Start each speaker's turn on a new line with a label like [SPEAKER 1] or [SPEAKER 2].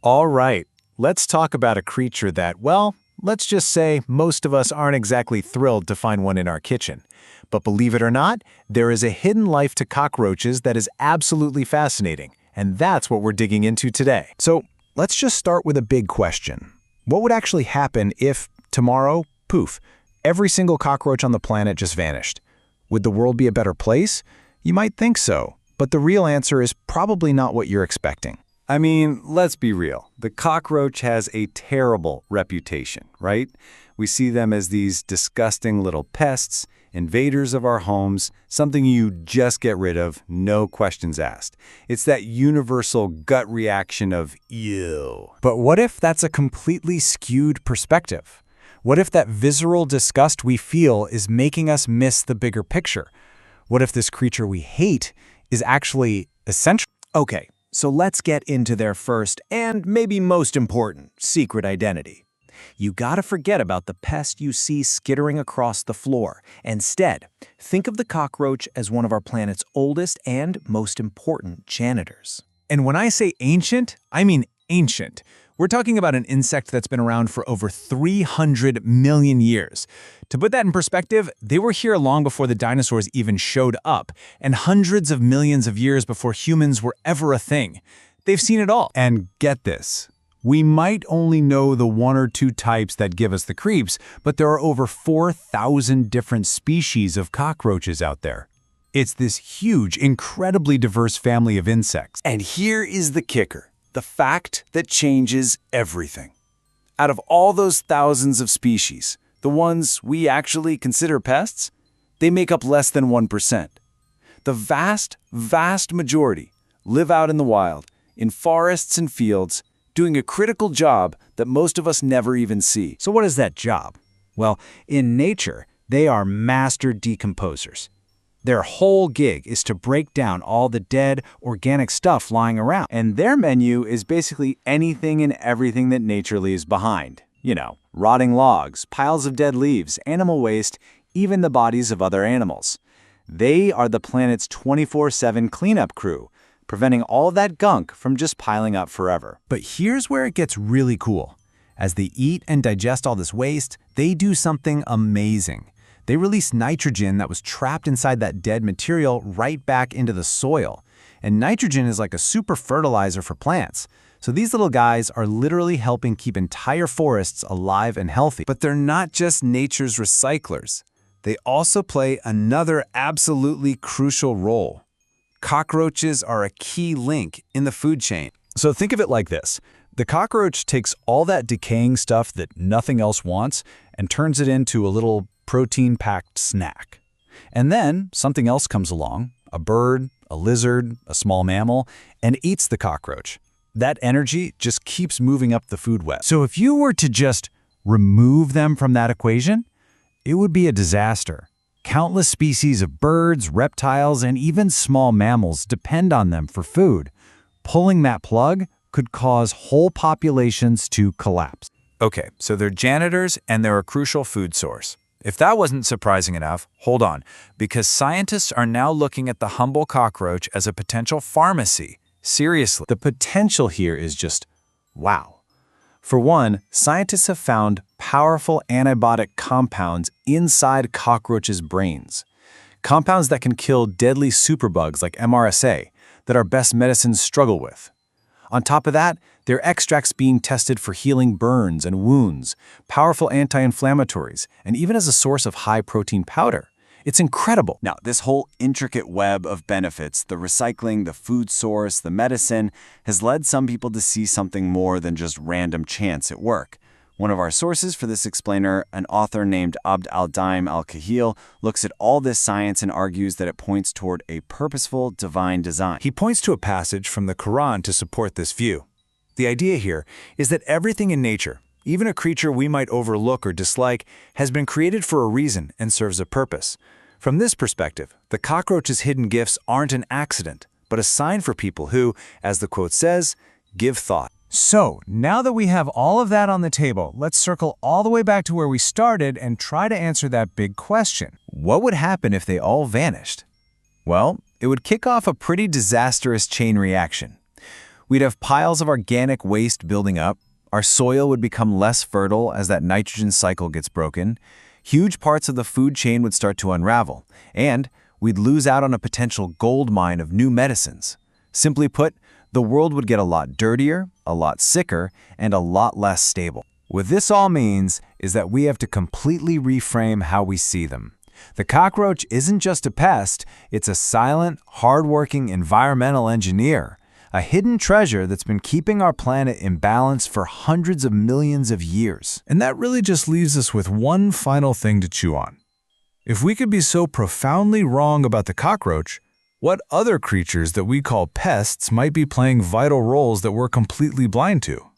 [SPEAKER 1] All right, let's talk about a creature that, well, let's just say most of us aren't exactly thrilled to find one in our kitchen. But believe it or not, there is a hidden life to cockroaches that is absolutely fascinating, and that's what we're digging into today.
[SPEAKER 2] So let's just start with a big question. What would actually happen if, tomorrow, poof, every single cockroach on the planet just vanished? Would the world be a better place? You might think so, but the real answer is probably not what you're expecting.
[SPEAKER 3] I mean, let's be real. The cockroach has a terrible reputation, right? We see them as these disgusting little pests, invaders of our homes, something you just get rid of, no questions asked. It's that universal gut reaction of ew.
[SPEAKER 2] But what if that's a completely skewed perspective? What if that visceral disgust we feel is making us miss the bigger picture? What if this creature we hate is actually essential?
[SPEAKER 1] Okay, so let's get into their first and maybe most important secret identity. You gotta forget about the pest you see skittering across the floor. Instead, think of the cockroach as one of our planet's oldest and most important janitors.
[SPEAKER 2] And when I say ancient, I mean ancient. We're talking about an insect that's been around for over 300 million years. To put that in perspective, they were here long before the dinosaurs even showed up, and hundreds of millions of years before humans were ever a thing. They've seen it all.
[SPEAKER 3] And get this. We might only know the one or two types that give us the creeps, but there are over 4,000 different species of cockroaches out there. It's this huge, incredibly diverse family of insects. And here is the kicker. The fact that changes everything. Out of all those thousands of species, the ones we actually consider pests, they make up less than 1%. The vast, vast majority live out in the wild, in forests and fields, doing a critical job that most of us never even see.
[SPEAKER 2] So what is that job? Well, in nature, they are master decomposers. Their whole gig is to break down all the dead, organic stuff lying around.
[SPEAKER 3] And their menu is basically anything and everything that nature leaves behind. You know, rotting logs, piles of dead leaves, animal waste, even the bodies of other animals. They are the planet's 24/7 cleanup crew, preventing all of that gunk from just piling up forever.
[SPEAKER 2] But here's where it gets really cool. As they eat and digest all this waste, they do something amazing. They release nitrogen that was trapped inside that dead material right back into the soil. And nitrogen is like a super fertilizer for plants. So these little guys are literally helping keep entire forests alive and healthy.
[SPEAKER 3] But they're not just nature's recyclers. They also play another absolutely crucial role. Cockroaches are a key link in the food chain.
[SPEAKER 2] So think of it like this. The cockroach takes all that decaying stuff that nothing else wants and turns it into a little protein-packed snack. And then something else comes along, a bird, a lizard, a small mammal, and eats the cockroach. That energy just keeps moving up the food web. So if you were to just remove them from that equation, it would be a disaster. Countless species of birds, reptiles, and even small mammals depend on them for food. Pulling that plug could cause whole populations to collapse.
[SPEAKER 3] Okay, so they're janitors and they're a crucial food source. If that wasn't surprising enough, hold on, because scientists are now looking at the humble cockroach as a potential pharmacy. Seriously.
[SPEAKER 2] The potential here is just wow. For one, scientists have found powerful antibiotic compounds inside cockroaches' brains. Compounds that can kill deadly superbugs like MRSA that our best medicines struggle with. On top of that, there are extracts being tested for healing burns and wounds, powerful anti-inflammatories, and even as a source of high-protein powder. It's incredible.
[SPEAKER 3] Now, this whole intricate web of benefits, the recycling, the food source, the medicine, has led some people to see something more than just random chance at work. One of our sources for this explainer, an author named Abd al-Daim al-Kahil, looks at all this science and argues that it points toward a purposeful divine design.
[SPEAKER 2] He points to a passage from the Quran to support this view. The idea here is that everything in nature, even a creature we might overlook or dislike, has been created for a reason and serves a purpose. From this perspective, the cockroach's hidden gifts aren't an accident, but a sign for people who, as the quote says, give thought. So, now that we have all of that on the table, let's circle all the way back to where we started and try to answer that big question. What would happen if they all vanished? Well, it would kick off a pretty disastrous chain reaction.
[SPEAKER 1] We'd have piles of organic waste building up, our soil would become less fertile as that nitrogen cycle gets broken, huge parts of the food chain would start to unravel, and we'd lose out on a potential gold mine of new medicines. Simply put, the world would get a lot dirtier, a lot sicker, and a lot less stable.
[SPEAKER 3] What this all means is that we have to completely reframe how we see them. The cockroach isn't just a pest, it's a silent, hardworking environmental engineer, a hidden treasure that's been keeping our planet in balance for hundreds of millions of years.
[SPEAKER 2] And that really just leaves us with one final thing to chew on. If we could be so profoundly wrong about the cockroach, what other creatures that we call pests might be playing vital roles that we're completely blind to?